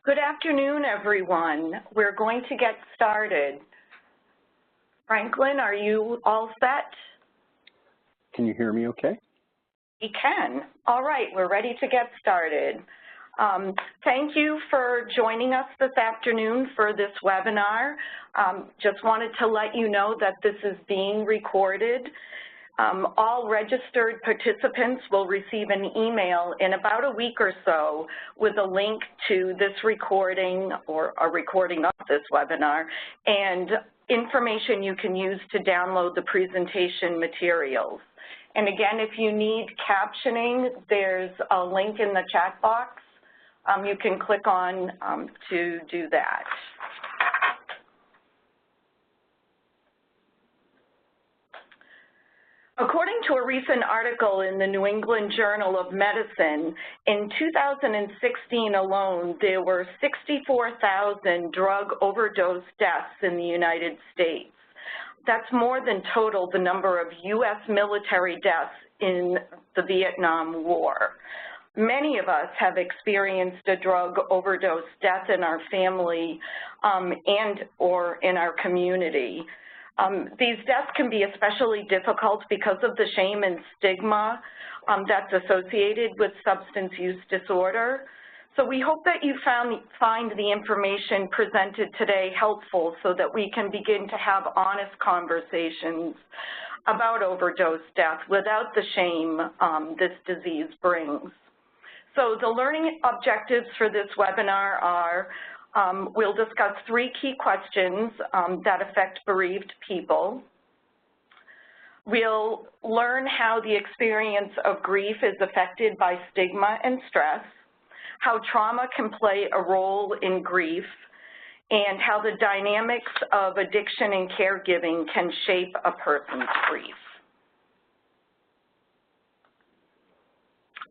Good afternoon, everyone. We're going to get started. Franklin, are you all set? Can you hear me okay? We can. All right, we're ready to get started. Thank you for joining us this afternoon for this webinar. Just wanted to let you know that this is being recorded. All registered participants will receive an email in about a week or so with a link to this recording or a recording of this webinar and information you can use to download the presentation materials. And again, if you need captioning, there's a link in the chat box. You can click on to do that. According to a recent article in the New England Journal of Medicine, in 2016 alone, there were 64,000 drug overdose deaths in the United States. That's more than total the number of U.S. military deaths in the Vietnam War. Many of us have experienced a drug overdose death in our family and or in our community. These deaths can be especially difficult because of the shame and stigma that's associated with substance use disorder. So we hope that you find the information presented today helpful so that we can begin to have honest conversations about overdose death without the shame this disease brings. So the learning objectives for this webinar are we'll discuss 3 key questions that affect bereaved people. We'll learn how the experience of grief is affected by stigma and stress, how trauma can play a role in grief, and how the dynamics of addiction and caregiving can shape a person's grief.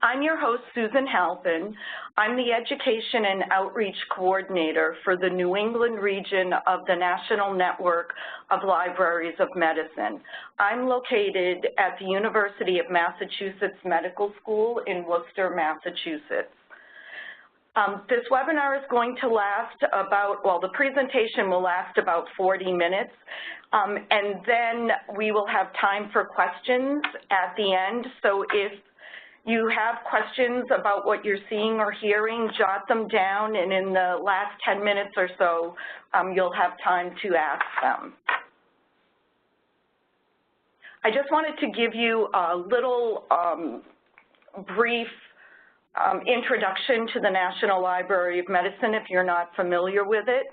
I'm your host, Susan Halpin. I'm the Education and Outreach Coordinator for the New England region of the National Network of Libraries of Medicine. I'm located at the University of Massachusetts Medical School in Worcester, Massachusetts. This webinar is going to last about, well, the presentation will last about 40 minutes, and then we will have time for questions at the end. So if you have questions about what you're seeing or hearing, jot them down, and in the last 10 minutes or so, you'll have time to ask them. I just wanted to give you a little brief introduction to the National Library of Medicine if you're not familiar with it.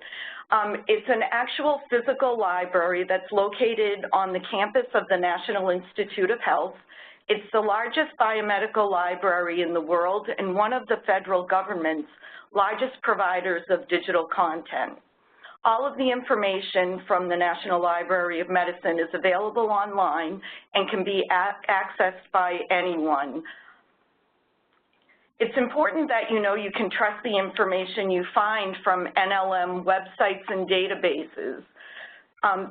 It's an actual physical library that's located on the campus of the National Institute of Health. It's the largest biomedical library in the world and one of the federal government's largest providers of digital content. All of the information from the National Library of Medicine is available online and can be accessed by anyone. It's important that you know you can trust the information you find from NLM websites and databases.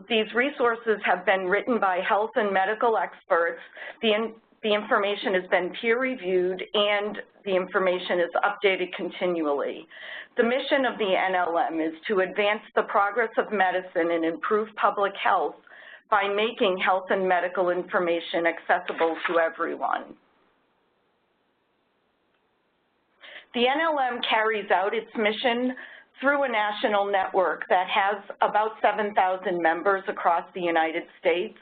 These resources have been written by health and medical experts. The information has been peer-reviewed and the information is updated continually. The mission of the NLM is to advance the progress of medicine and improve public health by making health and medical information accessible to everyone. The NLM carries out its mission through a national network that has about 7,000 members across the United States.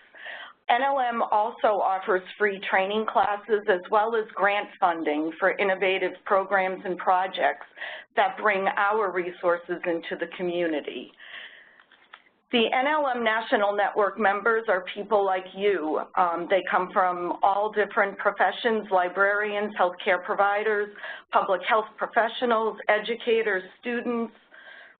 NLM also offers free training classes as well as grant funding for innovative programs and projects that bring our resources into the community. The NLM National Network members are people like you. They come from all different professions: librarians, healthcare providers, public health professionals, educators, students,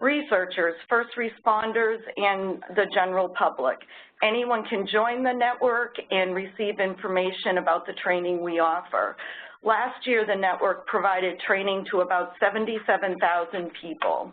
researchers, first responders, and the general public. Anyone can join the network and receive information about the training we offer. Last year, the network provided training to about 77,000 people.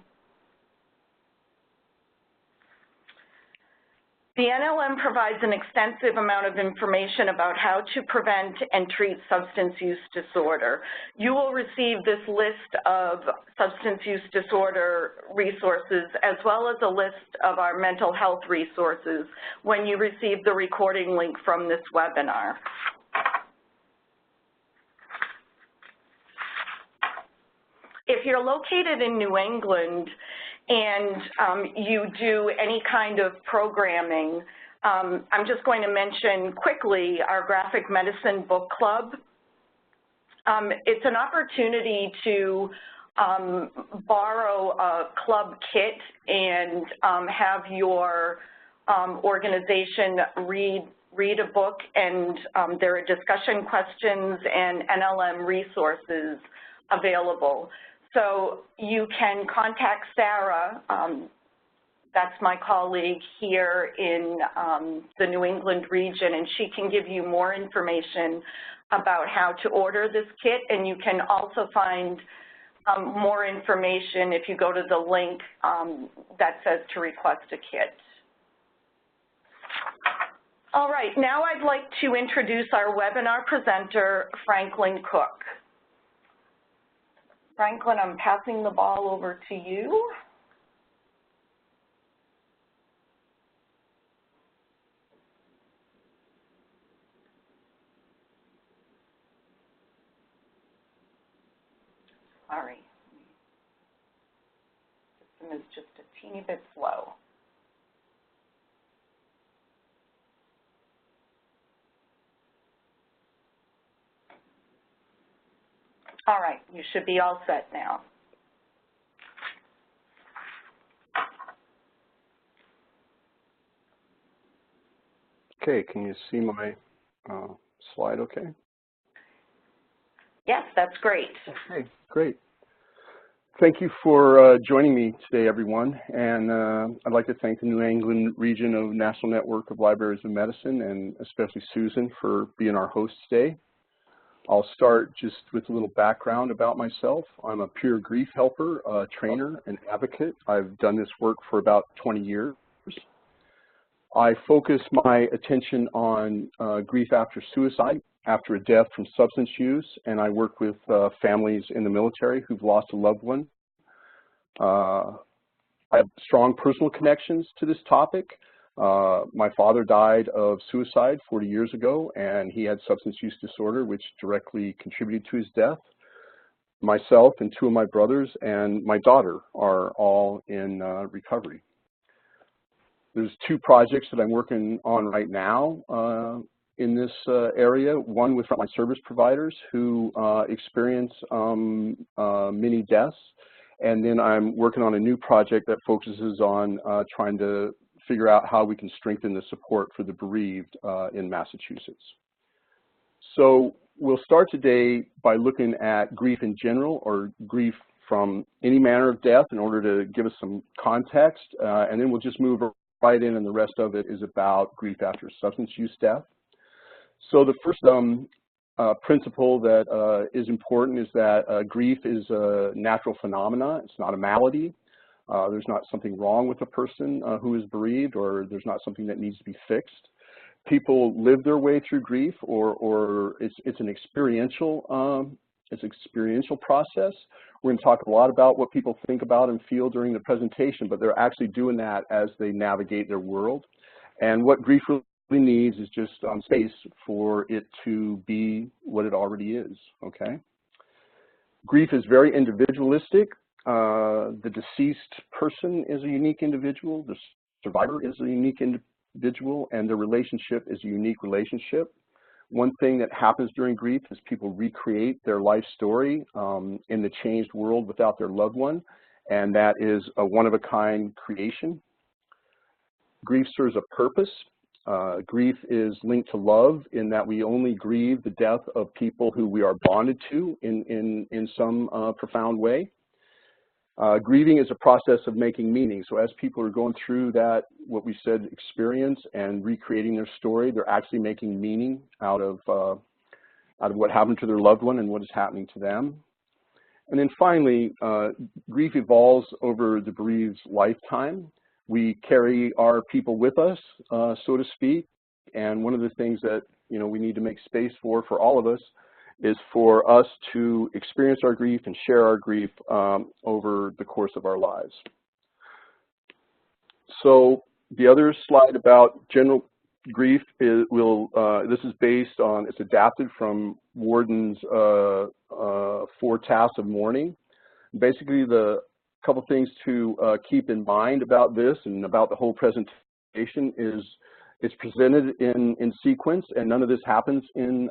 The NLM provides an extensive amount of information about how to prevent and treat substance use disorder. You will receive this list of substance use disorder resources as well as a list of our mental health resources when you receive the recording link from this webinar. If you're located in New England, and you do any kind of programming, I'm just going to mention quickly our graphic medicine book club. It's an opportunity to borrow a club kit and have your organization read a book, and there are discussion questions and NLM resources available. So you can contact Sarah, that's my colleague here in the New England region, and she can give you more information about how to order this kit, and you can also find more information if you go to the link that says to request a kit. All right, now I'd like to introduce our webinar presenter, Franklin Cook. Franklin, I'm passing the ball over to you. Sorry. The system is just a teeny bit slow. All right, you should be all set now. Okay, can you see my slide okay? Yes, that's great. Okay, great. Thank you for joining me today, everyone. And I'd like to thank the New England region of National Network of Libraries of Medicine, and especially Susan for being our host today. I'll start just with a little background about myself. I'm a peer grief helper, trainer, and advocate. I've done this work for about 20 years. I focus my attention on grief after suicide, after a death from substance use, and I work with families in the military who've lost a loved one. I have strong personal connections to this topic. My father died of suicide 40 years ago, and he had substance use disorder, which directly contributed to his death. Myself and two of my brothers and my daughter are all in recovery. There's two projects that I'm working on right now in this area. One with my service providers who experience many deaths, and then I'm working on a new project that focuses on trying to figure out how we can strengthen the support for the bereaved in Massachusetts. So we'll start today by looking at grief in general, or grief from any manner of death, in order to give us some context, and then we'll just move right in, and the rest of it is about grief after substance use death. So the first principle that is important is that grief is a natural phenomena. It's not a malady. There's not something wrong with a person who is bereaved, or there's not something that needs to be fixed. People live their way through grief, or it's an experiential process. We're going to talk a lot about what people think about and feel during the presentation, but they're actually doing that as they navigate their world. And what grief really needs is just space for it to be what it already is. Okay. Grief is very individualistic. The deceased person is a unique individual, the survivor is a unique individual, and the relationship is a unique relationship. One thing that happens during grief is people recreate their life story in the changed world without their loved one, and that is a one-of-a-kind creation. Grief serves a purpose. Grief is linked to love in that we only grieve the death of people who we are bonded to in some profound way. Grieving is a process of making meaning. So as people are going through that, what we said, experience and recreating their story, they're actually making meaning out of what happened to their loved one and what is happening to them. And then finally, grief evolves over the bereaved's lifetime. We carry our people with us, so to speak, and one of the things that we need to make space for all of us is for us to experience our grief and share our grief over the course of our lives. So the other slide about general grief is this is based on, it's adapted from Warden's 4 tasks of mourning. Basically, the couple things to keep in mind about this and about the whole presentation is it's presented in sequence, and none of this happens in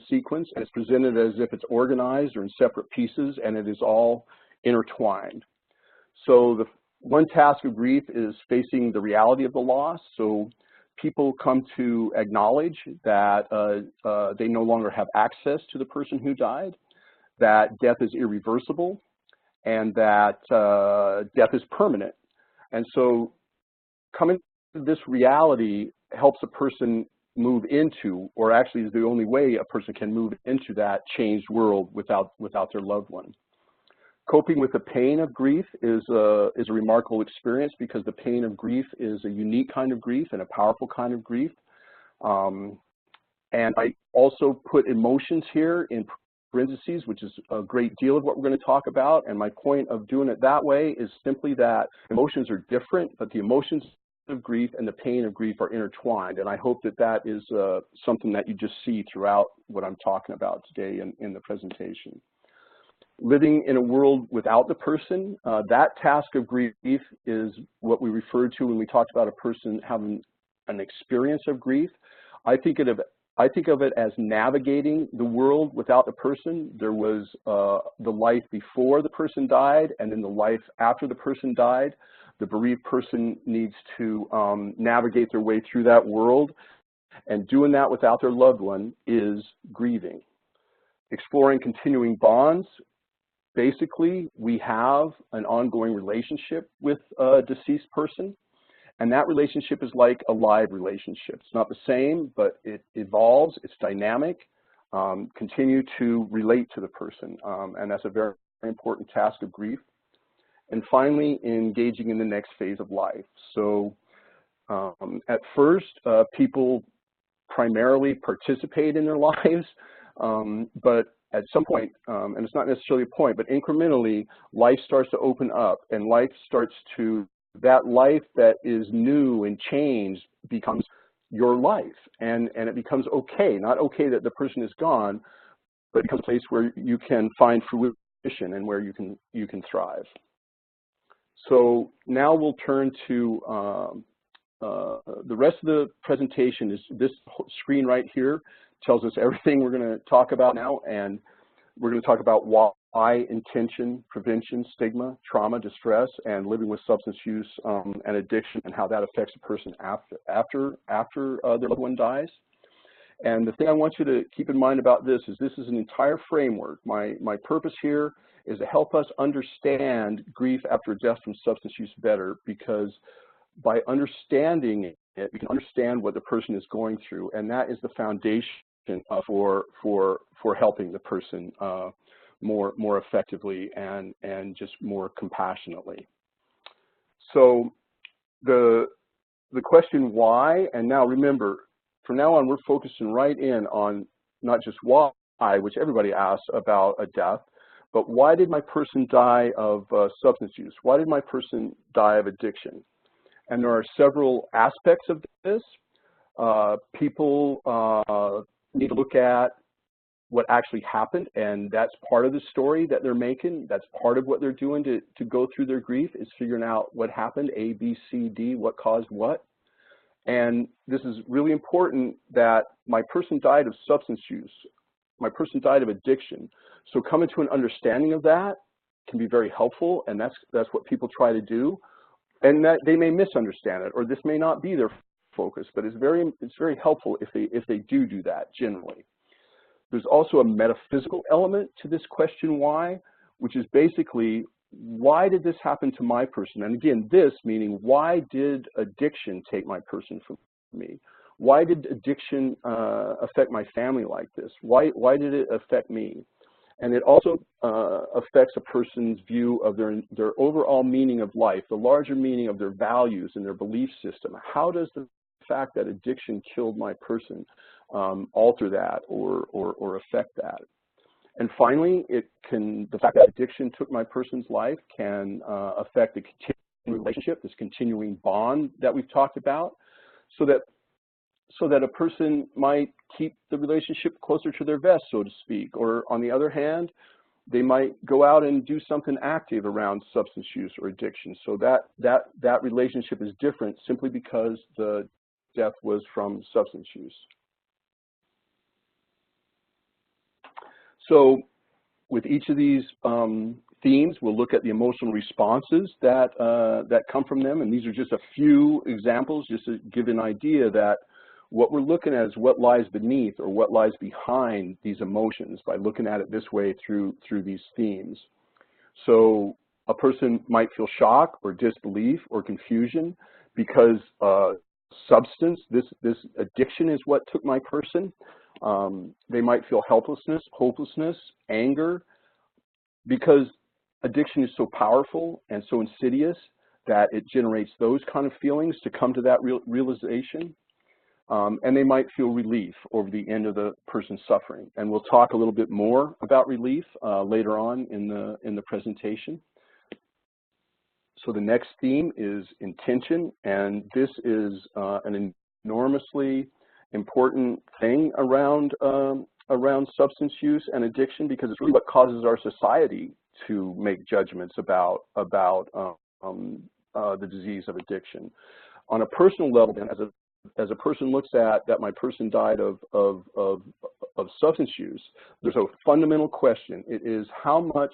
sequence, and it's presented as if it's organized or in separate pieces, and it is all intertwined. So the one task of grief is facing the reality of the loss. So people come to acknowledge that they no longer have access to the person who died, that death is irreversible, and that death is permanent. And so coming to this reality helps a person move into, or actually is the only way a person can move into that changed world without their loved one. Coping with the pain of grief is a remarkable experience, because the pain of grief is a unique kind of grief and a powerful kind of grief. And I also put emotions here in parentheses, which is a great deal of what we're going to talk about. And my point of doing it that way is simply that emotions are different, but the emotions of grief and the pain of grief are intertwined. And I hope that that is something that you just see throughout what I'm talking about today in the presentation. Living in a world without the person, that task of grief is what we referred to when we talked about a person having an experience of grief. I think of it as navigating the world without the person. There was the life before the person died, and then the life after the person died. The bereaved person needs to navigate their way through that world, and doing that without their loved one is grieving. Exploring continuing bonds. Basically, we have an ongoing relationship with a deceased person, and that relationship is like a live relationship. It's not the same, but it evolves, it's dynamic. Continue to relate to the person, and that's a very, very important task of grief. And finally, engaging in the next phase of life. So at first, people primarily participate in their lives, but at some point, and it's not necessarily a point, but incrementally, life starts to open up, and life starts to, that life that is new and changed becomes your life, and it becomes okay. Not okay that the person is gone, but it becomes a place where you can find fruition and where you can thrive. So now we'll turn to the rest of the presentation. Is this screen right here tells us everything we're going to talk about now, and we're going to talk about why, intention, prevention, stigma, trauma, distress, and living with substance use and addiction, and how that affects a person after their loved one dies. And the thing I want you to keep in mind about this is an entire framework. My purpose here is to help us understand grief after death from substance use better, because by understanding it, we can understand what the person is going through, and that is the foundation for helping the person more effectively and just more compassionately. So the question why, and now remember, from now on we're focusing right in on not just why, which everybody asks about a death, but why did my person die of substance use? Why did my person die of addiction? And there are several aspects of this. People need to look at what actually happened, and that's part of the story that they're making. That's part of what they're doing to go through their grief, is figuring out what happened, A, B, C, D, what caused what. And this is really important, that my person died of substance use. My person died of addiction. So coming to an understanding of that can be very helpful, and that's what people try to do. And that they may misunderstand it, or this may not be their focus, but it's very helpful if they do that generally. There's also a metaphysical element to this question why, which is basically, why did this happen to my person? And again, this meaning, why did addiction take my person from me? Why did addiction affect my family like this? Why did it affect me? And it also affects a person's view of their overall meaning of life, the larger meaning of their values and their belief system. How does the fact that addiction killed my person alter that or affect that? And finally, the fact that addiction took my person's life can affect the continuing relationship, this continuing bond that we've talked about, so that a person might keep the relationship closer to their vest, so to speak. Or on the other hand, they might go out and do something active around substance use or addiction. So that relationship is different simply because the death was from substance use. So with each of these themes, we'll look at the emotional responses that come from them. And these are just a few examples just to give an idea that what we're looking at is what lies beneath or what lies behind these emotions by looking at it this way through these themes. So a person might feel shock or disbelief or confusion because substance, this addiction is what took my person. They might feel helplessness, hopelessness, anger, because addiction is so powerful and so insidious that it generates those kind of feelings to come to that realization. And they might feel relief over the end of the person's suffering. And we'll talk a little bit more about relief later on in the presentation. So the next theme is intention, and this is an enormously important thing around substance use and addiction, because it's really what causes our society to make judgments about the disease of addiction. On a personal level, then, as a person looks at that my person died of substance use, there's a fundamental question. It is how much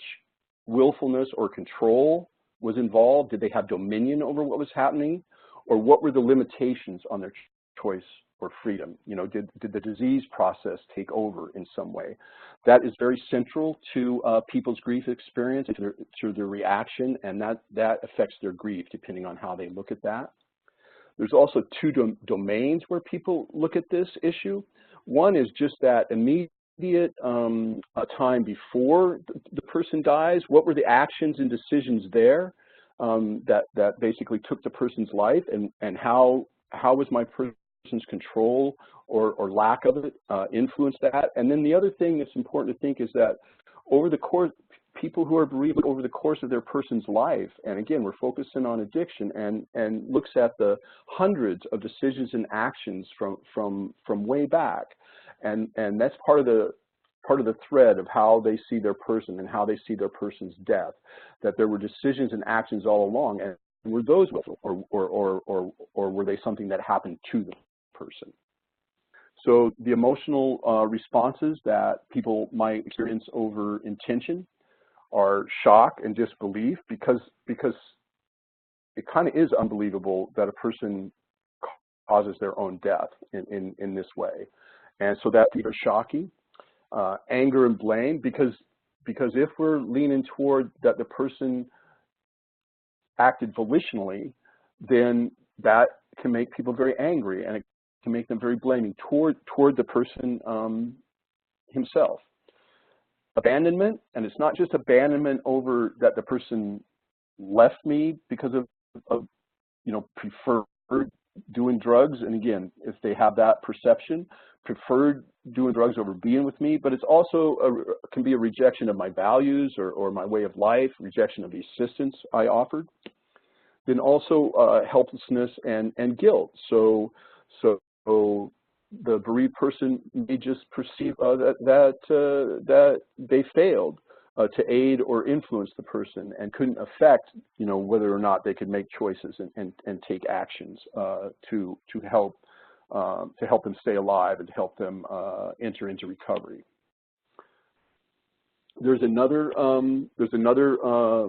willfulness or control was involved? Did they have dominion over what was happening? Or what were the limitations on their choice or freedom? You know, did the disease process take over in some way? That is very central to people's grief experience, to their reaction, and that affects their grief depending on how they look at that. There's also two domains where people look at this issue. One is just that immediate time before the person dies. What were the actions and decisions there that basically took the person's life, and how was my person's control or lack of it influenced that? And then the other thing that's important to think is that over the course, people who are bereaved over the course of their person's life, and again, we're focusing on addiction, and looks at the hundreds of decisions and actions from way back, and that's part of the thread of how they see their person and how they see their person's death, that there were decisions and actions all along, and were those willful, or were they something that happened to the person? So the emotional responses that people might experience over intention are shock and disbelief, because it kind of is unbelievable that a person causes their own death in this way. And so that's either shocking. Anger and blame, because if we're leaning toward that the person acted volitionally, then that can make people very angry, and it can make them very blaming toward the person himself. Abandonment, and it's not just abandonment over that the person left me because of preferred doing drugs, and again, if they have that perception, preferred doing drugs over being with me, but it's also can be a rejection of my values or my way of life, rejection of the assistance I offered. Then also helplessness and guilt. So the bereaved person may just perceive that they failed to aid or influence the person, and couldn't affect whether or not they could make choices and take actions to help them stay alive and to help them enter into recovery. There's another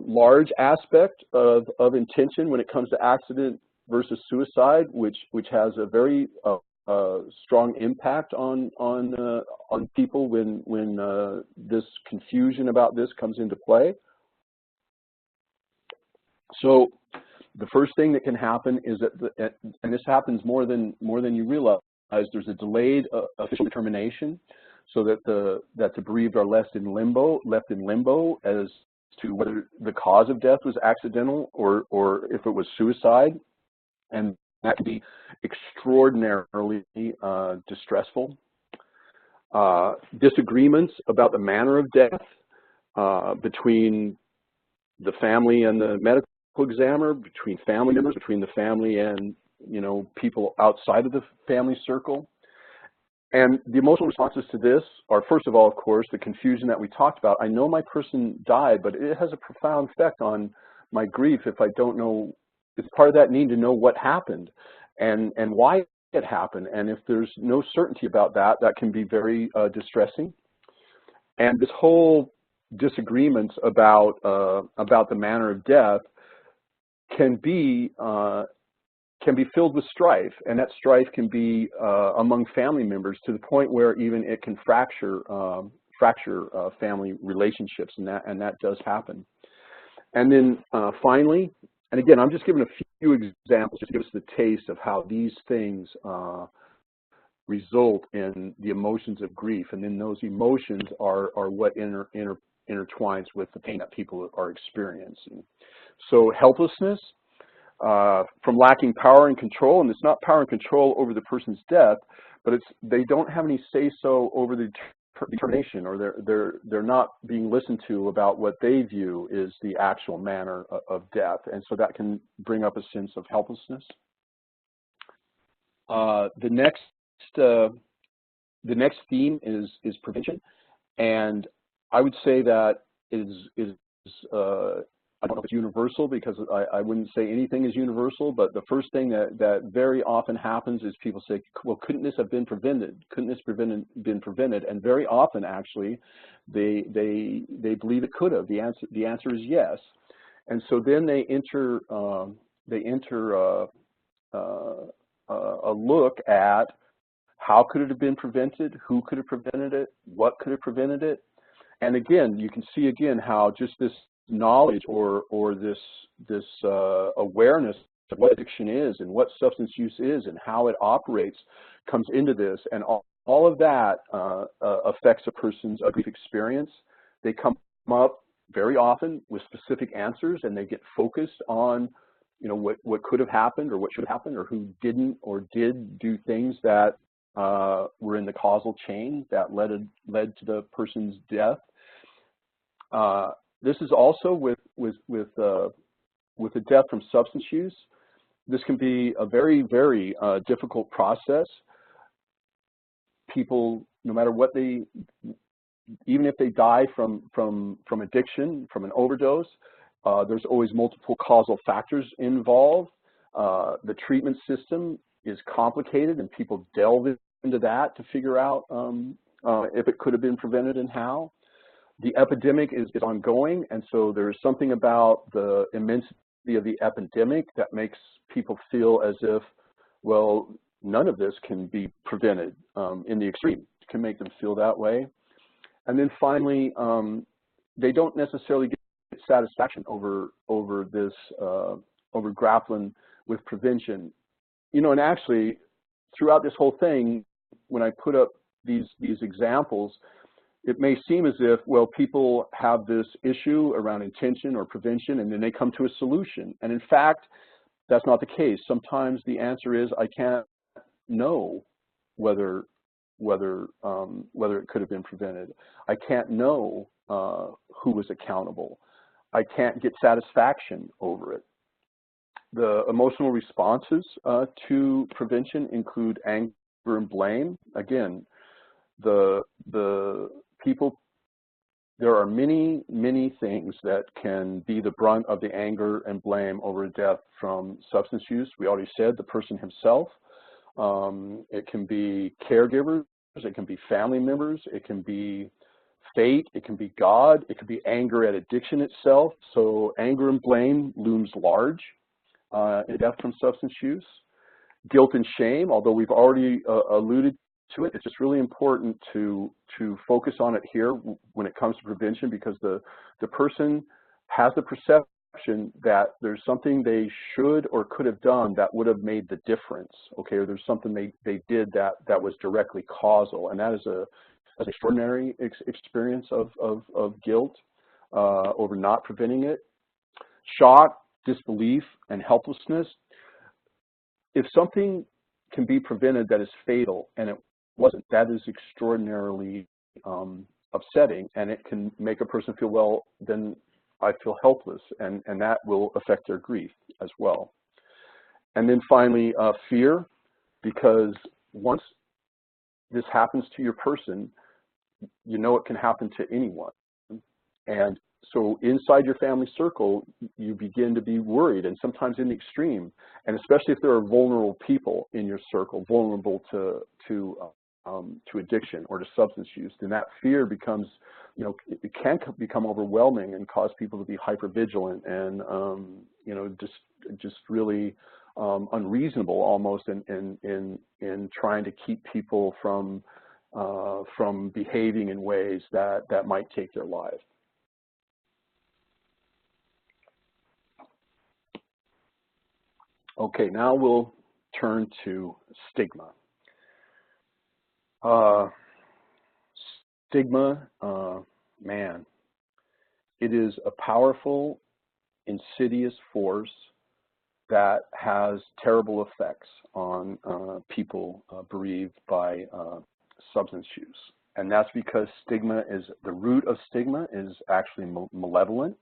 large aspect of intention when it comes to accident versus suicide, which has a very strong impact on people when this confusion about this comes into play. So the first thing that can happen is that, and this happens more than you realize, there's a delayed official determination. so that the bereaved are left in limbo as to whether the cause of death was accidental or if it was suicide, and that can be extraordinarily distressful. Disagreements about the manner of death between the family and the medical examiner, between family members, between the family and people outside of the family circle. And the emotional responses to this are, first of all, of course, the confusion that we talked about. I know my person died, but it has a profound effect on my grief if I don't know. It's part of that need to know what happened and why it happened. And if there's no certainty about that, that can be very distressing. And this whole disagreements about the manner of death can be filled with strife, and that strife can be among family members to the point where even it can fracture family relationships, and that does happen. And then finally, and again, I'm just giving a few examples to give us the taste of how these things result in the emotions of grief, and then those emotions are what intertwines with the pain that people are experiencing. So helplessness, from lacking power and control, and it's not power and control over the person's death, but they don't have any say-so over the determination, or they're not being listened to about what they view is the actual manner of death, and so that can bring up a sense of helplessness. The next theme is prevention, and I would say that I don't know if it's universal, because I wouldn't say anything is universal, but the first thing that very often happens is people say, well, couldn't this have been prevented? Couldn't this been prevented? And very often, actually, they believe it could have. The answer is yes. And so then they enter a look at how could it have been prevented, who could have prevented it, what could have prevented it. And again, you can see again how just this knowledge or this awareness of what addiction is and what substance use is and how it operates comes into this, and all of that affects a person's grief experience. They come up very often with specific answers, and they get focused on what could have happened or what should have happened, or who didn't or did do things that were in the causal chain that led to the person's death. This is also with a death from substance use. This can be a very, very difficult process. People, no matter what even if they die from addiction, from an overdose, there's always multiple causal factors involved. The treatment system is complicated, and people delve into that to figure out if it could have been prevented and how. The epidemic is ongoing, and so there's something about the immensity of the epidemic that makes people feel as if, well, none of this can be prevented in the extreme. It can make them feel that way. And then finally, they don't necessarily get satisfaction over grappling with prevention. And actually, throughout this whole thing, when I put up these examples, it may seem as if, well, people have this issue around intention or prevention, and then they come to a solution. And in fact, that's not the case. Sometimes the answer is, I can't know whether it could have been prevented. I can't know who was accountable. I can't get satisfaction over it. The emotional responses to prevention include anger and blame. Again, there are many, many things that can be the brunt of the anger and blame over a death from substance use. We already said the person himself. It can be caregivers. It can be family members. It can be fate. It can be God. It can be anger at addiction itself. So anger and blame looms large in death from substance use. Guilt and shame, although we've already alluded to it, it's just really important to focus on it here when it comes to prevention, because the person has the perception that there's something they should or could have done that would have made the difference, okay, or there's something they did that was directly causal, and that is as an extraordinary experience of guilt over not preventing it. Shock, disbelief, and helplessness. If something can be prevented that is fatal and it wasn't, that is extraordinarily upsetting, and it can make a person feel, well, then I feel helpless, and that will affect their grief as well. And then finally, fear, because once this happens to your person, you know it can happen to anyone. And so inside your family circle, you begin to be worried, and sometimes in the extreme, and especially if there are vulnerable people in your circle, vulnerable to addiction or to substance use, then that fear becomes, it can become overwhelming and cause people to be hypervigilant and, just really unreasonable almost in trying to keep people from behaving in ways that might take their lives. Okay, now we'll turn to stigma. Stigma, man, it is a powerful, insidious force that has terrible effects on people bereaved by substance use. And that's because the root of stigma is actually malevolent.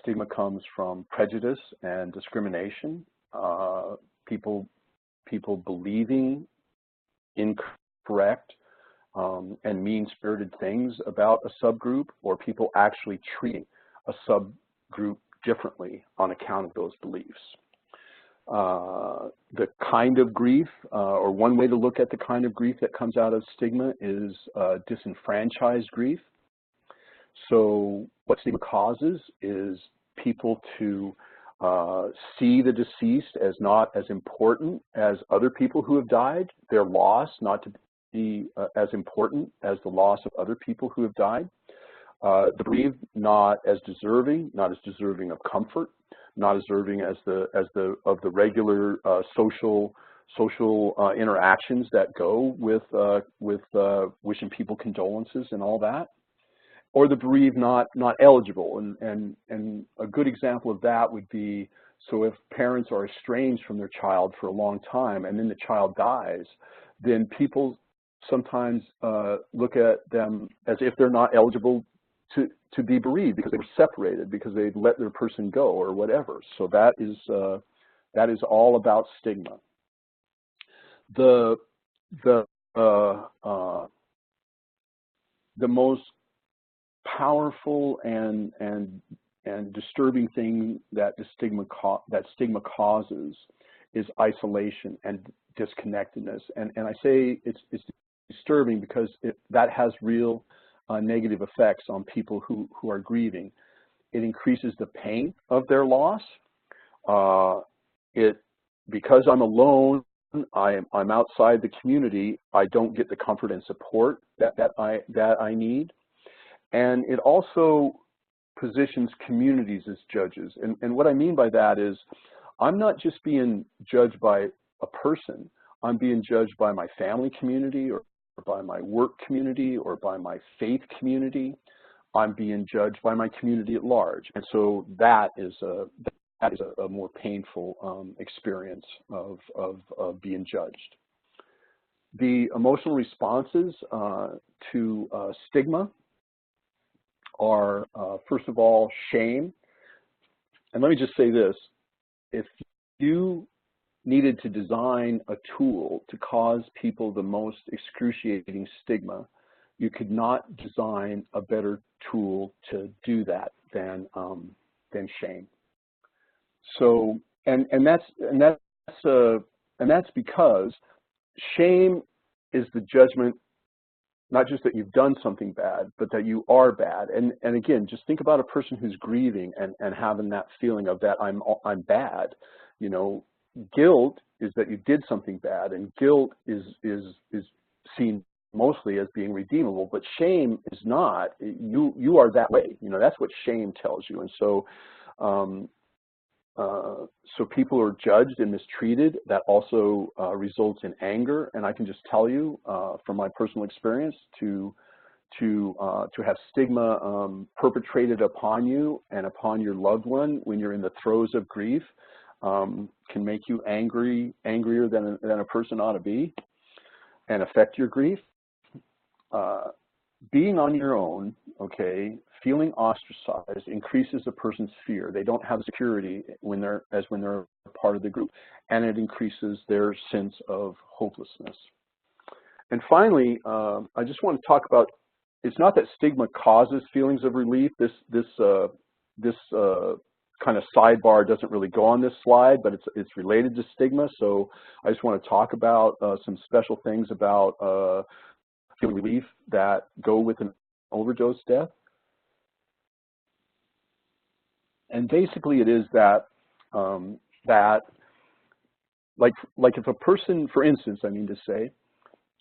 Stigma comes from prejudice and discrimination, people believing incorrect and mean-spirited things about a subgroup, or people actually treating a subgroup differently on account of those beliefs. The kind of grief, or one way to look at the kind of grief that comes out of stigma is disenfranchised grief. So what stigma causes is people to see the deceased as not as important as other people who have died, their loss not to be as important as the loss of other people who have died. The bereaved not as deserving of comfort, not as deserving of the regular social interactions that go with wishing people condolences and all that. Or the bereaved not eligible, and a good example of that would be, so if parents are estranged from their child for a long time and then the child dies, then people sometimes look at them as if they're not eligible to be bereaved because they were separated, because they let their person go or whatever. So that is all about stigma. The most powerful and disturbing thing that stigma causes is isolation and disconnectedness. And I say it's disturbing because that has real negative effects on people who are grieving. It increases the pain of their loss. Because I'm alone, I'm outside the community, I don't get the comfort and support that I need. And it also positions communities as judges. And what I mean by that is, I'm not just being judged by a person, I'm being judged by my family community, or by my work community, or by my faith community. I'm being judged by my community at large. And so that is a more painful experience of being judged. The emotional responses to stigma are, first of all, shame. And let me just say this: if you needed to design a tool to cause people the most excruciating stigma, you could not design a better tool to do that than shame. So, and that's because shame is the judgment, not just that you've done something bad, but that you are bad. And again, just think about a person who's grieving and having that feeling of that I'm bad. Guilt is that you did something bad, and guilt is seen mostly as being redeemable, but shame is not. You are that way. That's what shame tells you. And so so people are judged and mistreated. That also results in anger. And I can just tell you from my personal experience to have stigma perpetrated upon you and upon your loved one when you're in the throes of grief can make you angrier than a person ought to be, and affect your grief. Being on your own, okay, feeling ostracized increases a person's fear. They don't have security when they're part of the group, and it increases their sense of hopelessness. And finally, I just want to talk about, it's not that stigma causes feelings of relief. This kind of sidebar doesn't really go on this slide, but it's related to stigma. So I just want to talk about some special things about feeling relief that go with an overdose death. And basically, it is that like if a person, for instance, I mean to say,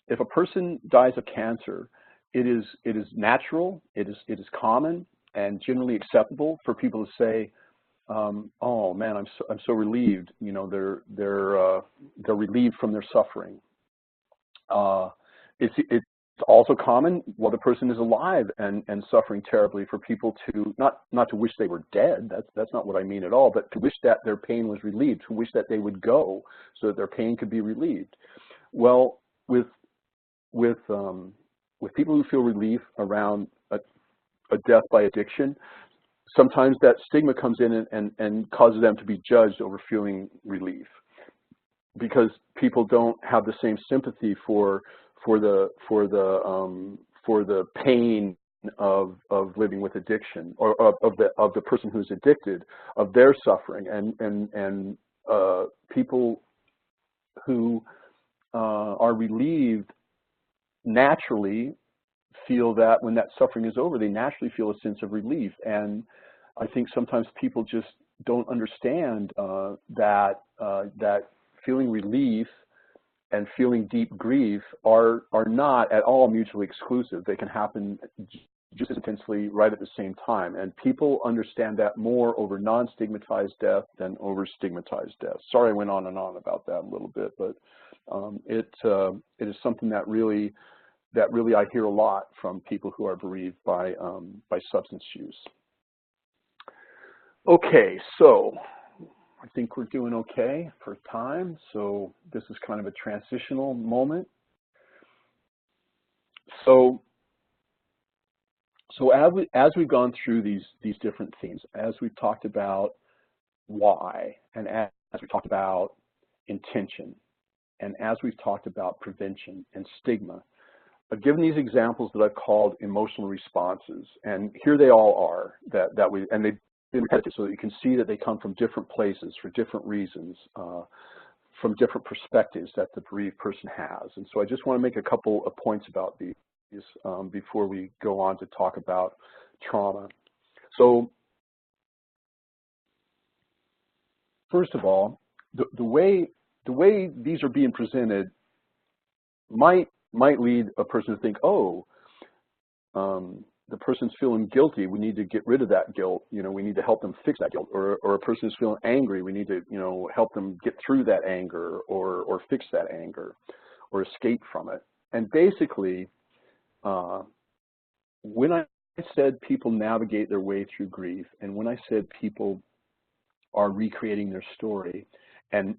if a person dies of cancer, it is natural, it is common and generally acceptable for people to say, "Oh man, I'm so relieved." You know, they're relieved from their suffering. It's also common while the person is alive and suffering terribly for people to not to wish they were dead. That's not what I mean at all, but to wish that their pain was relieved, to wish that they would go so that their pain could be relieved. Well, with people who feel relief around a death by addiction, sometimes that stigma comes in and causes them to be judged over feeling relief, because people don't have the same sympathy for the pain of living with addiction, or of the person who's addicted, of their suffering, and people who are relieved naturally feel that when that suffering is over, they naturally feel a sense of relief. And I think sometimes people just don't understand that feeling relief and feeling deep grief are not at all mutually exclusive. They can happen just as intensely right at the same time. And people understand that more over non-stigmatized death than over stigmatized death. Sorry, I went on and on about that a little bit, but it is something that really I hear a lot from people who are bereaved by substance use. Okay, so I think we're doing okay for time. So this is kind of a transitional moment. So as we've gone through these different themes, as we've talked about why, and as we've talked about intention, and as we've talked about prevention and stigma, I've given these examples that I've called emotional responses, and here they all are and they've been repetitive so that you can see that they come from different places for different reasons, from different perspectives that the bereaved person has. And so I just want to make a couple of points about these before we go on to talk about trauma. So first of all, the way these are being presented might lead a person to think, oh, the person's feeling guilty, we need to get rid of that guilt, we need to help them fix that guilt. Or a person is feeling angry, we need to help them get through that anger, or fix that anger, or escape from it. And basically, when I said people navigate their way through grief, and when I said people are recreating their story and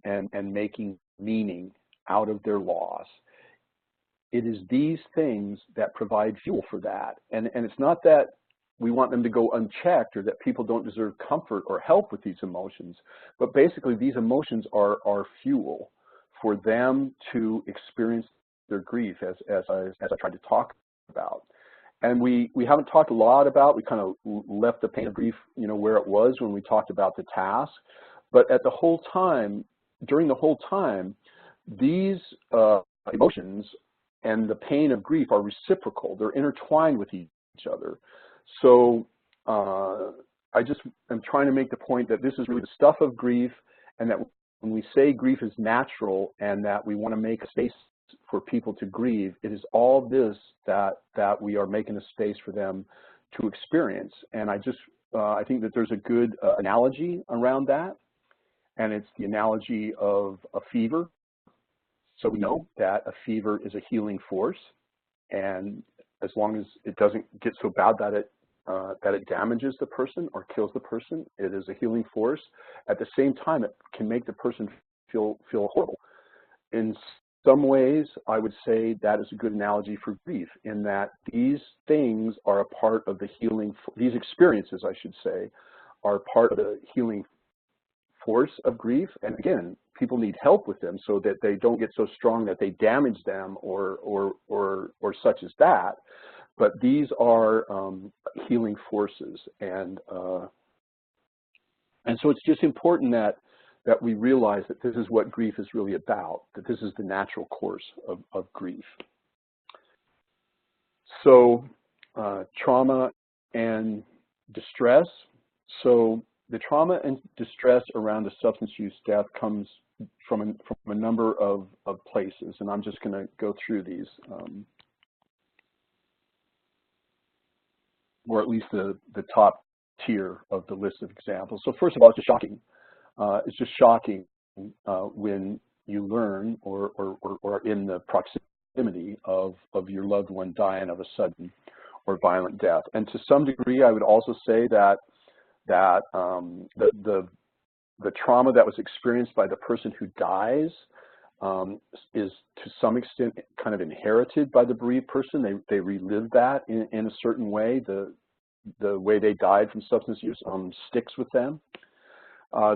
making meaning out of their loss, it is these things that provide fuel for that. And it's not that we want them to go unchecked or that people don't deserve comfort or help with these emotions, but basically these emotions are fuel for them to experience their grief, as I tried to talk about. And we haven't talked a lot about, we kind of left the pain of grief, where it was when we talked about the task. But during the whole time, these emotions and the pain of grief are reciprocal. They're intertwined with each other. So I just am trying to make the point that this is really the stuff of grief, and that when we say grief is natural and that we want to make a space for people to grieve, it is all this that we are making a space for them to experience. And I think that there's a good analogy around that. and it's the analogy of a fever. So we know that a fever is a healing force, and as long as it doesn't get so bad that it damages the person or kills the person, it is a healing force. At the same time, it can make the person feel horrible. In some ways, I would say that is a good analogy for grief, in that these things are a part of the healing, these experiences, I should say, are part of the healing force of grief. And again, people need help with them so that they don't get so strong that they damage them or such as that. But these are healing forces, and so it's just important that we realize that this is what grief is really about, that this is the natural course of grief. So trauma and distress. So the trauma and distress around a substance use death comes from a number of places, and I'm just going to go through these, or at least the top tier of the list of examples. So first of all, it's just shocking. It's just shocking when you learn or are in the proximity of your loved one dying of a sudden or violent death. And to some degree, I would also say that the trauma that was experienced by the person who dies is to some extent kind of inherited by the bereaved person. They relive that in a certain way. The way they died from substance use sticks with them.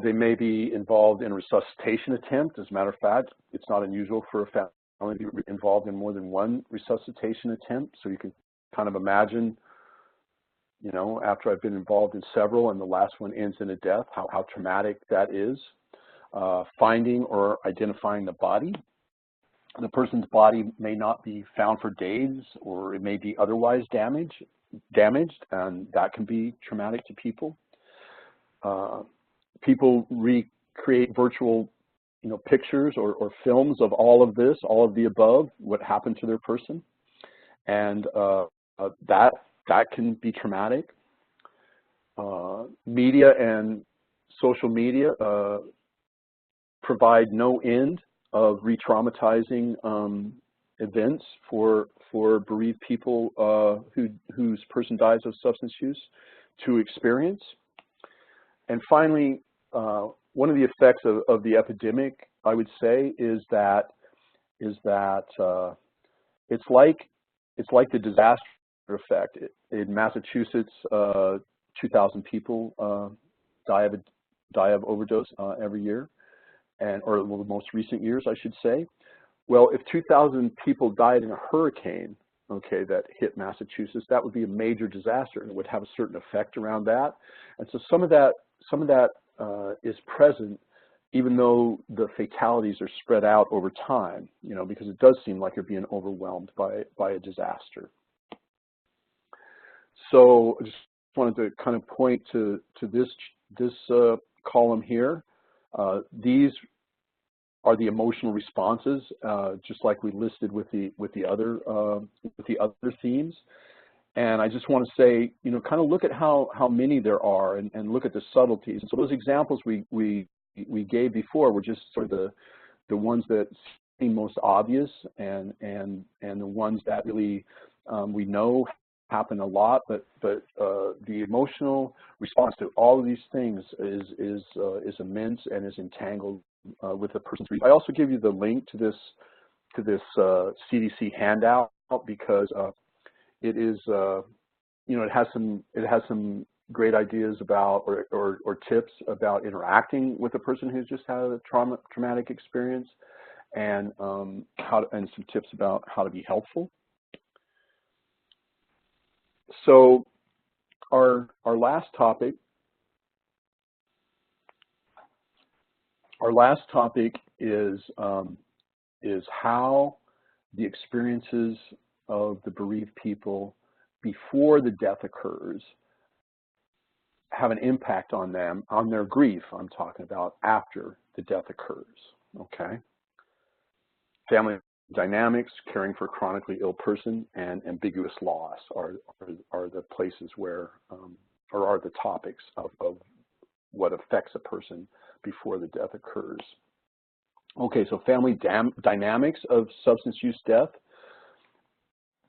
They may be involved in a resuscitation attempt. As a matter of fact, it's not unusual for a family to be involved in more than one resuscitation attempt. So you can kind of imagine, you know, after I've been involved in several and the last one ends in a death, how traumatic that is. Finding or identifying the body. The person's body may not be found for days, or it may be otherwise damaged, and that can be traumatic to people. People recreate virtual, you know, pictures or films of all of this, all of the above, what happened to their person, and that can be traumatic. Media and social media provide no end of re-traumatizing events for bereaved people whose person dies of substance use to experience. And finally, one of the effects of the epidemic, I would say, is that it's like the disaster effect. In Massachusetts, 2,000 people die of overdose every year, or the most recent years, I should say. Well, if 2,000 people died in a hurricane, okay, that hit Massachusetts, that would be a major disaster, and it would have a certain effect around that. And so some of that is present, even though the fatalities are spread out over time, you know, because it does seem like you're being overwhelmed by a disaster. So I just wanted to kind of point to this column here. These are the emotional responses, just like we listed with the other themes. And I just want to say, you know, kind of look at how many there are, and look at the subtleties. So those examples we gave before were just sort of the ones that seem most obvious, and the ones that really we know happen a lot. But the emotional response to all of these things is immense and is entangled with the person's grief. I also give you the link to this CDC handout because it is, you know, it has some great ideas about or tips about interacting with a person who's just had a traumatic experience, and some tips about how to be helpful. So our last topic is how the experiences of the bereaved people before the death occurs have an impact on them, on their grief. I'm talking about after the death occurs, okay? Family dynamics, caring for a chronically ill person, and ambiguous loss are the places where, or are the topics of what affects a person before the death occurs. Okay, so family dynamics of substance use death.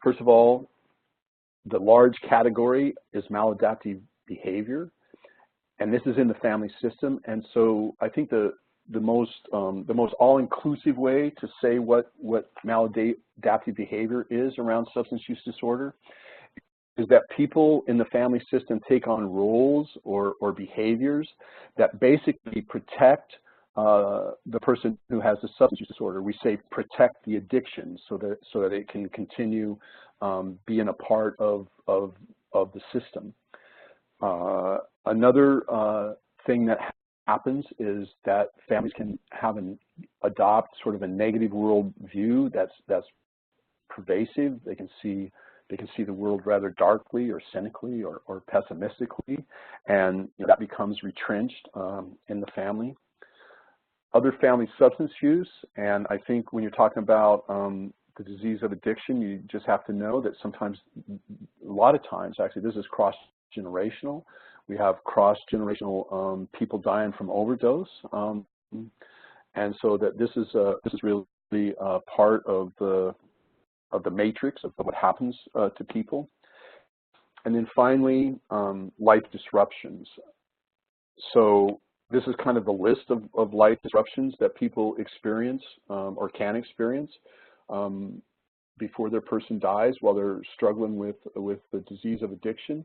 First of all, the large category is maladaptive behavior, and this is in the family system. And so I think the most all-inclusive way to say what maladaptive behavior is around substance use disorder is that people in the family system take on roles or behaviors that basically protect the person who has the substance use disorder. We say protect the addiction so that it can continue being a part of the system. Another thing that happens is that families can adopt sort of a negative world view that's pervasive. They can see the world rather darkly or cynically or pessimistically, and that becomes retrenched in the family. Other family substance use, and I think when you're talking about the disease of addiction, you just have to know that sometimes, a lot of times, actually, this is cross-generational. We have cross-generational people dying from overdose, and so that this is really part of the matrix of what happens to people. And then finally, life disruptions. So this is kind of the list of life disruptions that people experience or can experience before their person dies while they're struggling with the disease of addiction.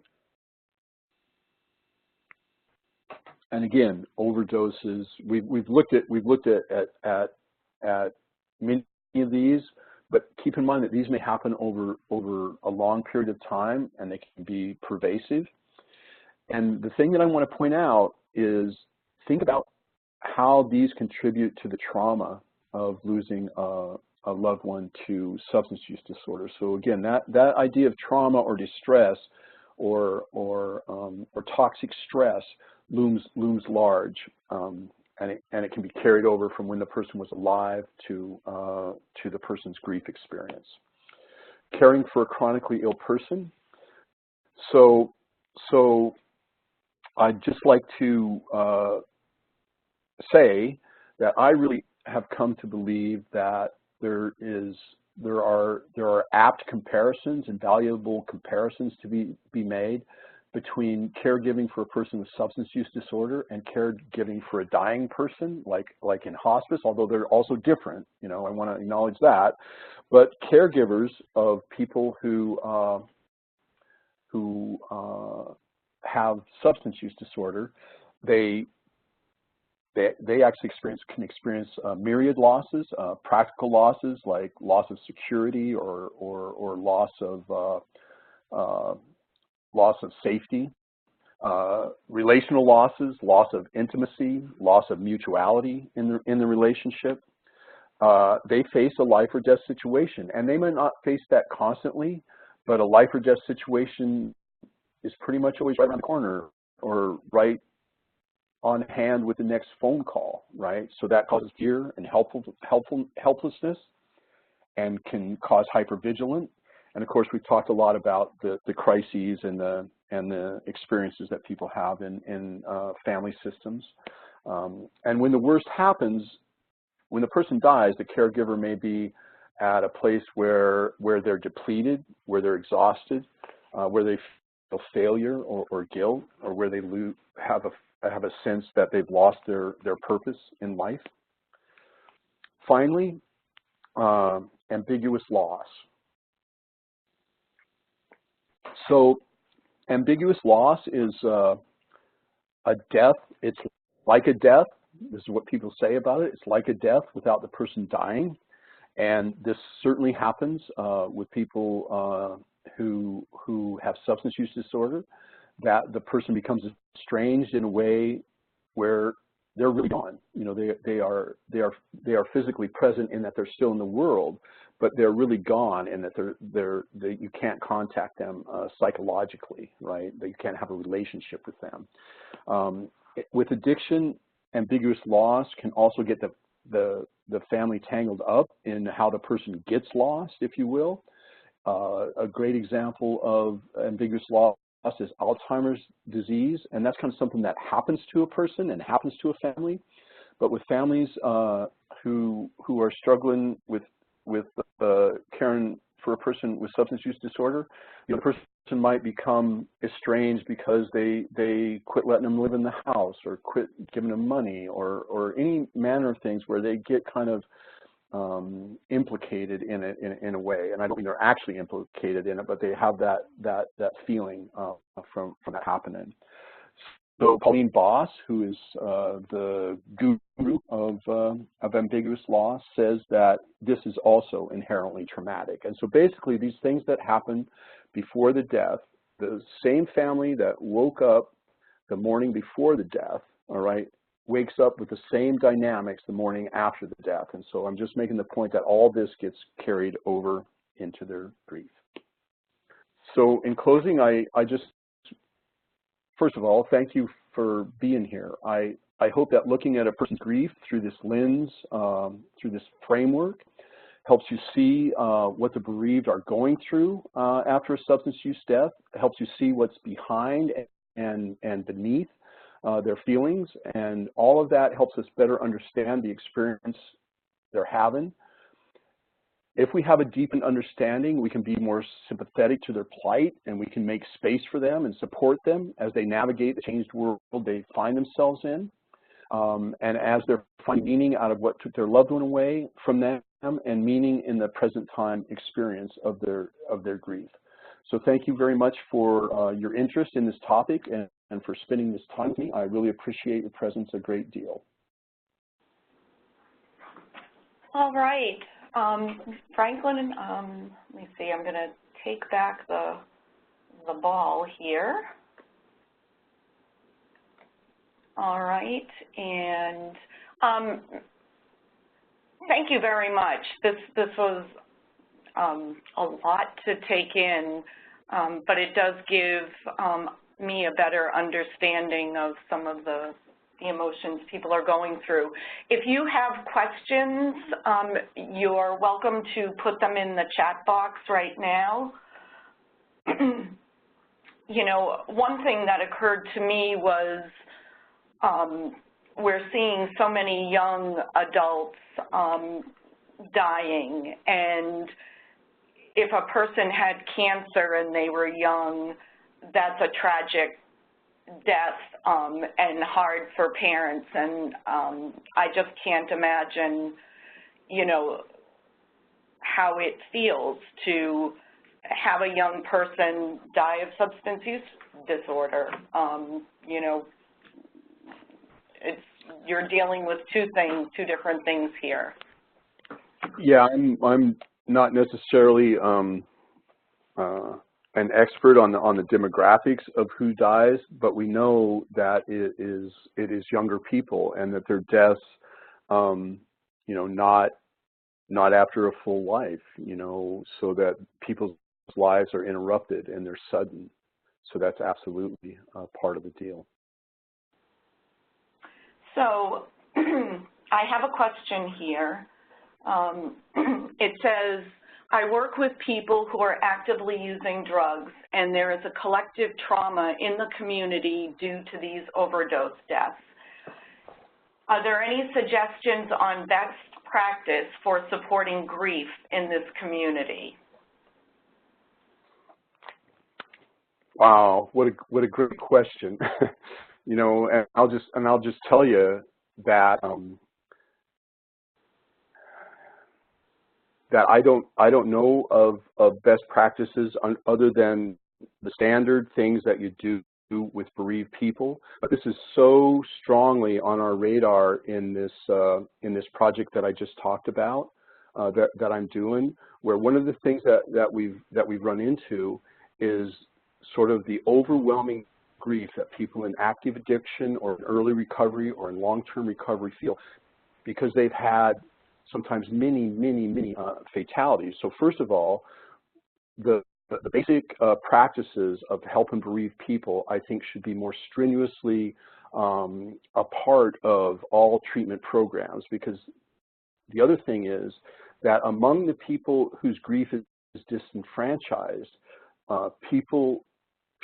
And again, overdoses. We've looked at many of these, but keep in mind that these may happen over a long period of time, and they can be pervasive. And the thing that I want to point out is think about how these contribute to the trauma of losing a loved one to substance use disorder. So again, that idea of trauma or distress or toxic stress looms large, and it can be carried over from when the person was alive to the person's grief experience. Caring for a chronically ill person. So I'd just like to say that I really have come to believe that there are apt comparisons and valuable comparisons to be made between caregiving for a person with substance use disorder and caregiving for a dying person, like in hospice, although they're also different. I want to acknowledge that. But caregivers of people who have substance use disorder, they actually can experience myriad losses, practical losses like loss of security or loss of safety, relational losses, loss of intimacy, loss of mutuality in the relationship. They face a life or death situation, and they may not face that constantly, but a life or death situation is pretty much always right around the corner or right on hand with the next phone call, right? So that causes fear and helplessness and can cause hypervigilance. And of course, we've talked a lot about the crises and the experiences that people have in family systems. And when the worst happens, when the person dies, the caregiver may be at a place where they're depleted, where they're exhausted, where they feel failure or guilt, or where they have a sense that they've lost their purpose in life. Finally, ambiguous loss. So ambiguous loss is a death. It's like a death. This is what people say about it. It's like a death without the person dying. And this certainly happens with people who have substance use disorder, that the person becomes estranged in a way where they're really gone. They are physically present in that they're still in the world, but they're really gone in that you can't contact them psychologically, right? That you can't have a relationship with them. With addiction, ambiguous loss can also get the family tangled up in how the person gets lost, if you will. A great example of ambiguous loss is Alzheimer's disease, and that's kind of something that happens to a person and happens to a family. But with families who are struggling with caring for a person with substance use disorder, the person might become estranged because they quit letting them live in the house, or quit giving them money, or any manner of things where they get kind of implicated in it in a way. And I don't mean they're actually implicated in it, but they have that feeling from that happening. So Pauline Boss, who is the guru of ambiguous loss, says that this is also inherently traumatic. And so basically these things that happen before the death, the same family that woke up the morning before the death, all right, wakes up with the same dynamics the morning after the death. And so I'm just making the point that all this gets carried over into their grief. So in closing, I just, first of all, thank you for being here. I hope that looking at a person's grief through this lens, through this framework, helps you see what the bereaved are going through after a substance use death, helps you see what's behind and beneath their feelings, and all of that helps us better understand the experience they're having. If we have a deepened understanding, we can be more sympathetic to their plight, and we can make space for them and support them as they navigate the changed world they find themselves in, and as they're finding meaning out of what took their loved one away from them, and meaning in the present time experience of their grief. So thank you very much for your interest in this topic and for spending this time with me. I really appreciate your presence a great deal. All right. Franklin, let me see, I'm going to take back the ball here. All right, and thank you very much. This was a lot to take in, but it does give me a better understanding of some of the emotions people are going through. If you have questions, you're welcome to put them in the chat box right now. You know, one thing that occurred to me was we're seeing so many young adults dying, and if a person had cancer and they were young, that's a tragic death and hard for parents, and I just can't imagine, you know, how it feels to have a young person die of substance use disorder. You know, you're dealing with two different things here. Yeah, I'm not necessarily an expert on the demographics of who dies, but we know that it is younger people, and that their deaths, you know, not after a full life, you know, so that people's lives are interrupted and they're sudden. So that's absolutely part of the deal. So I have a question here. It says, I work with people who are actively using drugs, and there is a collective trauma in the community due to these overdose deaths. Are there any suggestions on best practice for supporting grief in this community? Wow, what a great question. You know, and I'll just tell you that that I don't know of best practices other than the standard things that you do with bereaved people. But this is so strongly on our radar in this project that I just talked about, that I'm doing, where one of the things that we've run into is sort of the overwhelming grief that people in active addiction or in early recovery or in long-term recovery feel, because they've had sometimes many fatalities. So first of all, the basic practices of helping bereaved people, I think, should be more strenuously a part of all treatment programs, because the other thing is that among the people whose grief is disenfranchised, people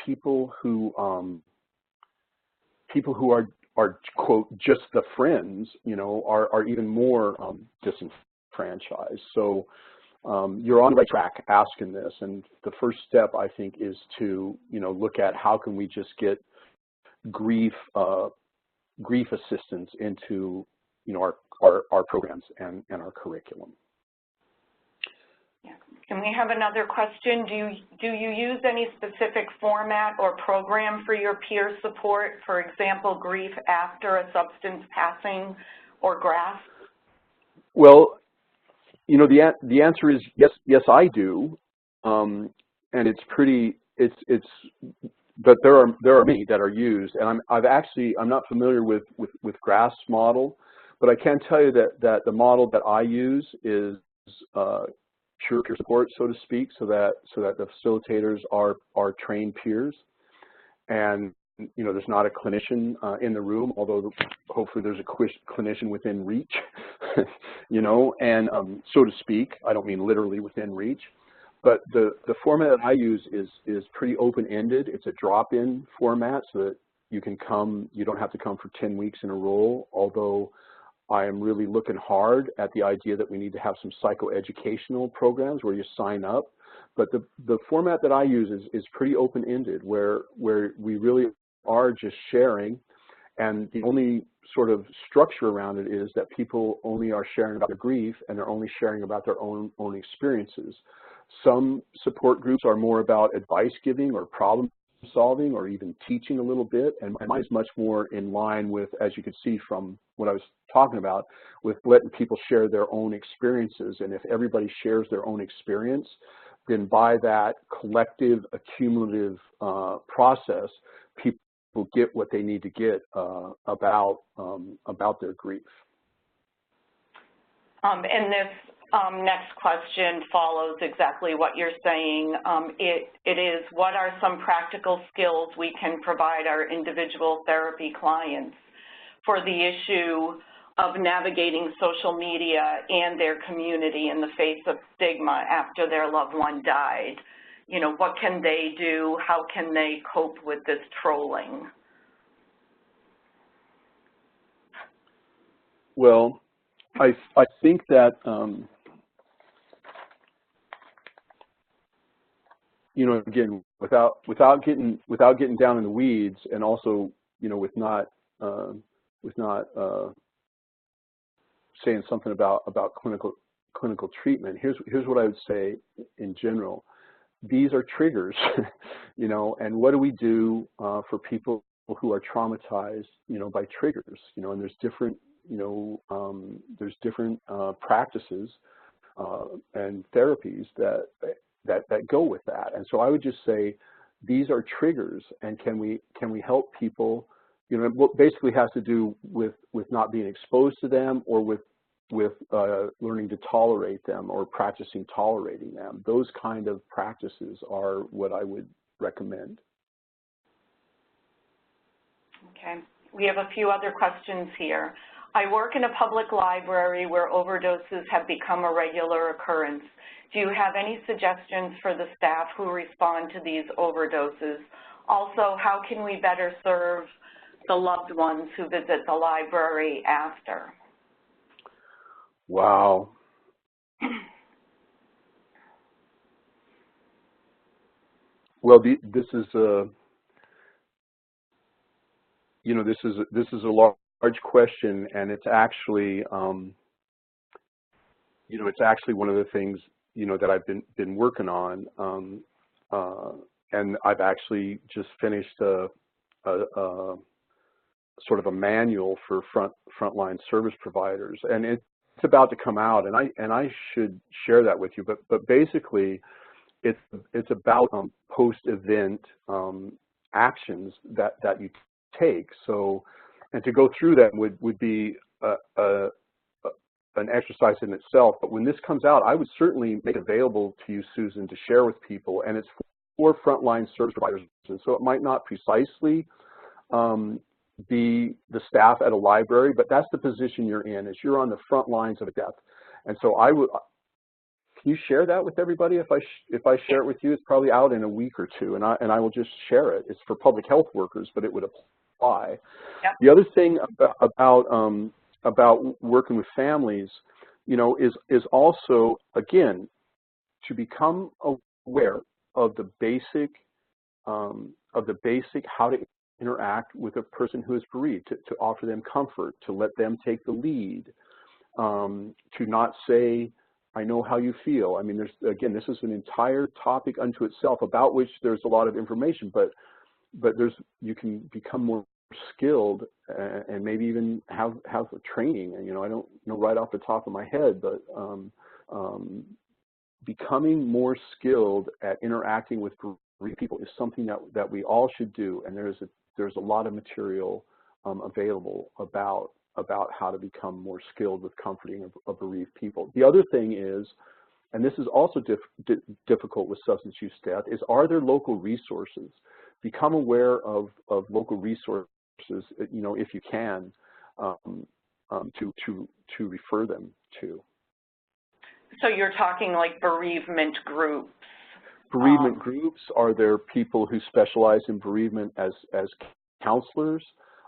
people who are quote just the friends, are even more disenfranchised. So you're on the right track asking this, and the first step I think is to look at how can we just get grief assistance into our programs and our curriculum. Yeah. Can we have another question? Do you use any specific format or program for your peer support? For example, grief after a substance passing or GRASP? Well, the answer is yes, I do, and it's pretty. But there are many that are used, and I'm not familiar with GRASP's model, but I can tell you that the model that I use is peer support, so to speak, so that the facilitators are trained peers, and there's not a clinician in the room, although hopefully there's a clinician within reach, and so to speak. I don't mean literally within reach. But the format that I use is pretty open-ended. It's a drop-in format so that you don't have to come for 10 weeks in a row, although I am really looking hard at the idea that we need to have some psychoeducational programs where you sign up. But the format that I use is pretty open-ended, where we really are just sharing, and the only sort of structure around it is that people only are sharing about their grief, and they're only sharing about their own experiences. Some support groups are more about advice giving or problem solving or even teaching a little bit, and mine is much more in line with, as you could see from what I was talking about, with letting people share their own experiences. And if everybody shares their own experience, then by that collective accumulative process, people get what they need to get about their grief. And this next question follows exactly what you're saying. It is, what are some practical skills we can provide our individual therapy clients for the issue of navigating social media and their community in the face of stigma after their loved one died? What can they do? How can they cope with this trolling? Well, I think that again, without getting down in the weeds, and also with not saying something about clinical treatment. Here's what I would say in general. These are triggers, and what do we do for people who are traumatized, by triggers, and there's different practices and therapies that go with that. And so I would just say these are triggers, and can we help people? What basically has to do with not being exposed to them, or with learning to tolerate them, or practicing tolerating them. Those kind of practices are what I would recommend. Okay, we have a few other questions here. I work in a public library where overdoses have become a regular occurrence. Do you have any suggestions for the staff who respond to these overdoses? Also, how can we better serve the loved ones who visit the library after? Wow. Well, this is a large question, and it's actually it's actually one of the things that I've been working on, and I've actually just finished a sort of a manual for frontline service providers, and it's about to come out, and I should share that with you. But basically, it's about post-event actions that you take. So, and to go through that would be an exercise in itself. But when this comes out, I would certainly make it available to you, Susan, to share with people. And it's for frontline service providers, and so it might not precisely be the staff at a library, but that's the position you're in, is you're on the front lines of death. And so I would, can you share that with everybody? If I share it with you, it's probably out in a week or two, and I will just share it. It's for public health workers, but it would apply. Yep. The other thing about working with families, is also, again, to become aware of the basic how to interact with a person who is bereaved, to offer them comfort, to let them take the lead, to not say, I know how you feel. I mean, this is an entire topic unto itself about which there's a lot of information, but you can become more skilled and maybe even have a training. And, I don't know right off the top of my head, but becoming more skilled at interacting with bereaved people is something that we all should do. And there's a lot of material available about how to become more skilled with comforting of bereaved people. The other thing is, and this is also difficult with substance use death, is are there local resources? Become aware of local resources, if you can, to refer them to. So you're talking like bereavement groups. Bereavement groups. Are there people who specialize in bereavement as counselors?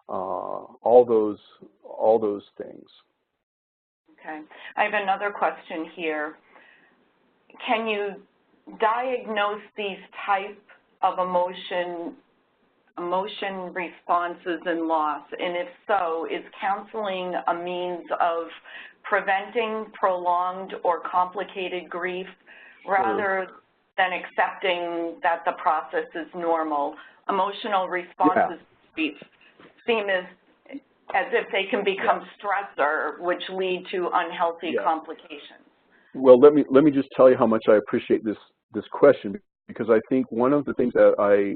All those things. Okay. I have another question here. Can you diagnose these type of emotion responses in loss? And if so, is counseling a means of preventing prolonged or complicated grief rather than accepting that the process is normal? Emotional responses seem as if they can become stressor, which lead to unhealthy complications. Well, let me just tell you how much I appreciate this question, because I think one of the things that I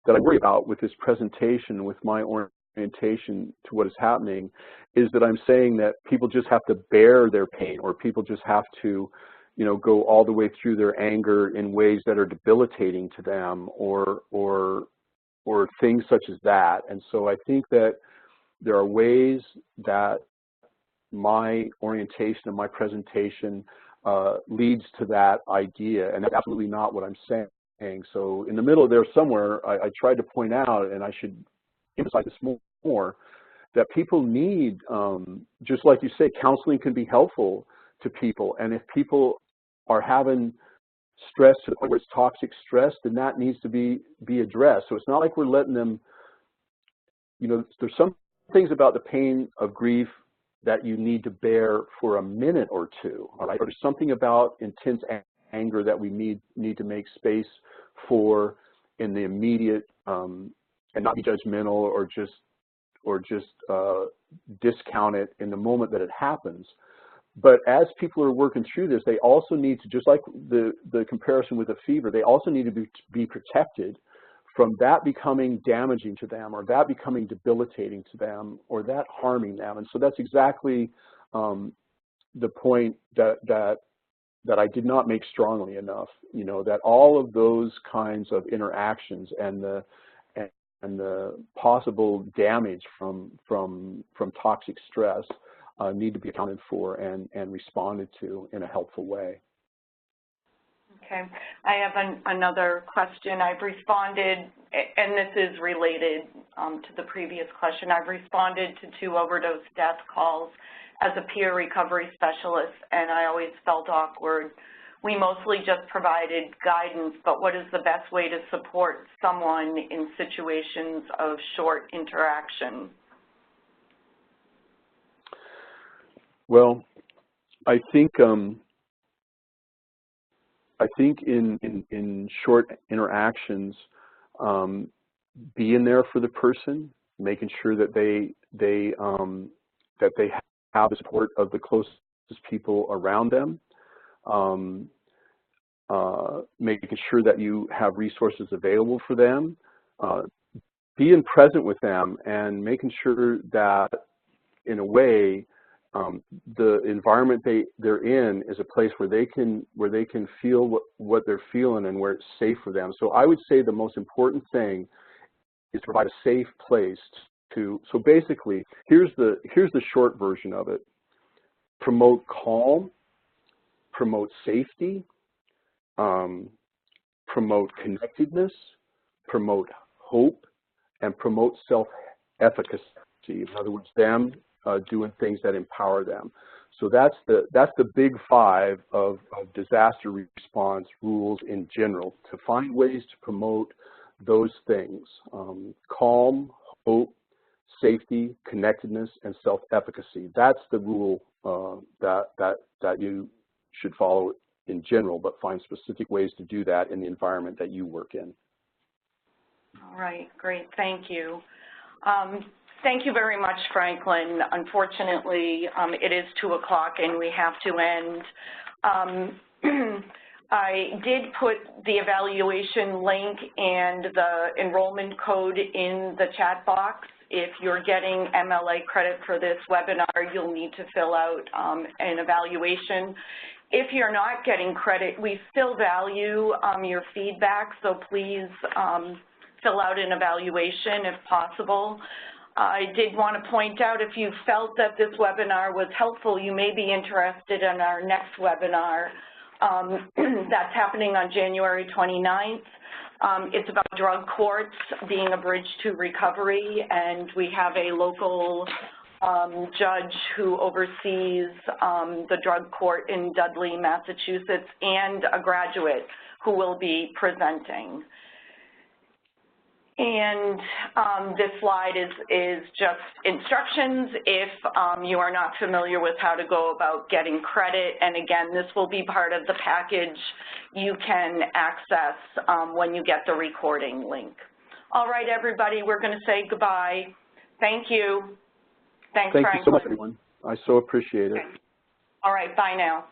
worry about with this presentation, with my orientation to what is happening, is that I'm saying that people just have to bear their pain, or people just have to, go all the way through their anger in ways that are debilitating to them, or things such as that. And so I think that there are ways that my orientation and my presentation leads to that idea, and that's absolutely not what I'm saying. So in the middle there somewhere, I tried to point out, and I should emphasize this more, that people need, just like you say, counseling can be helpful to people. And if people are having stress to the point where it's toxic stress, then that needs to be addressed. So it's not like we're letting them, there's some things about the pain of grief that you need to bear for a minute or two, all right? Or there's something about intense anger that we need to make space for in the immediate, and not be judgmental or just discount it in the moment that it happens. But as people are working through this, they also need to, just like the comparison with a fever, they also need to be protected from that becoming damaging to them, or that becoming debilitating to them, or that harming them. And so that's exactly the point that I did not make strongly enough, that all of those kinds of interactions and the possible damage from toxic stress need to be accounted for and responded to in a helpful way. Okay. I have another question. I've responded, and this is related to the previous question. I've responded to 2 overdose death calls as a peer recovery specialist, and I always felt awkward. We mostly just provided guidance, but what is the best way to support someone in situations of short interaction? Well, I think in short interactions, being there for the person, making sure that they have the support of the closest people around them, making sure that you have resources available for them, being present with them, and making sure that, in a way, the environment they're in is a place where they can feel what they're feeling and where it's safe for them. So I would say the most important thing is to provide a safe place to. So basically, here's the short version of it. promote calm, promote safety, promote connectedness, promote hope, and promote self-efficacy. In other words, them doing things that empower them. So that's the big five of disaster response rules in general, to find ways to promote those things: calm, hope, safety, connectedness, and self-efficacy. That's the rule that you should follow in general, but find specific ways to do that in the environment that you work in. All right, great, thank you. Thank you very much, Franklin. Unfortunately, it is 2 o'clock and we have to end. I did put the evaluation link and the enrollment code in the chat box. If you're getting MLA credit for this webinar, you'll need to fill out an evaluation. If you're not getting credit, we still value your feedback, so please fill out an evaluation if possible. I did want to point out, if you felt that this webinar was helpful, you may be interested in our next webinar that's happening on January 29th. It's about drug courts being a bridge to recovery, and we have a local judge who oversees the drug court in Dudley, Massachusetts, and a graduate who will be presenting. And this slide is just instructions if you are not familiar with how to go about getting credit. And again, this will be part of the package you can access when you get the recording link. All right, everybody, we're going to say goodbye. Thank you. Thanks, Franklin. Thank you so much, everyone. I so appreciate it. Okay. All right, bye now.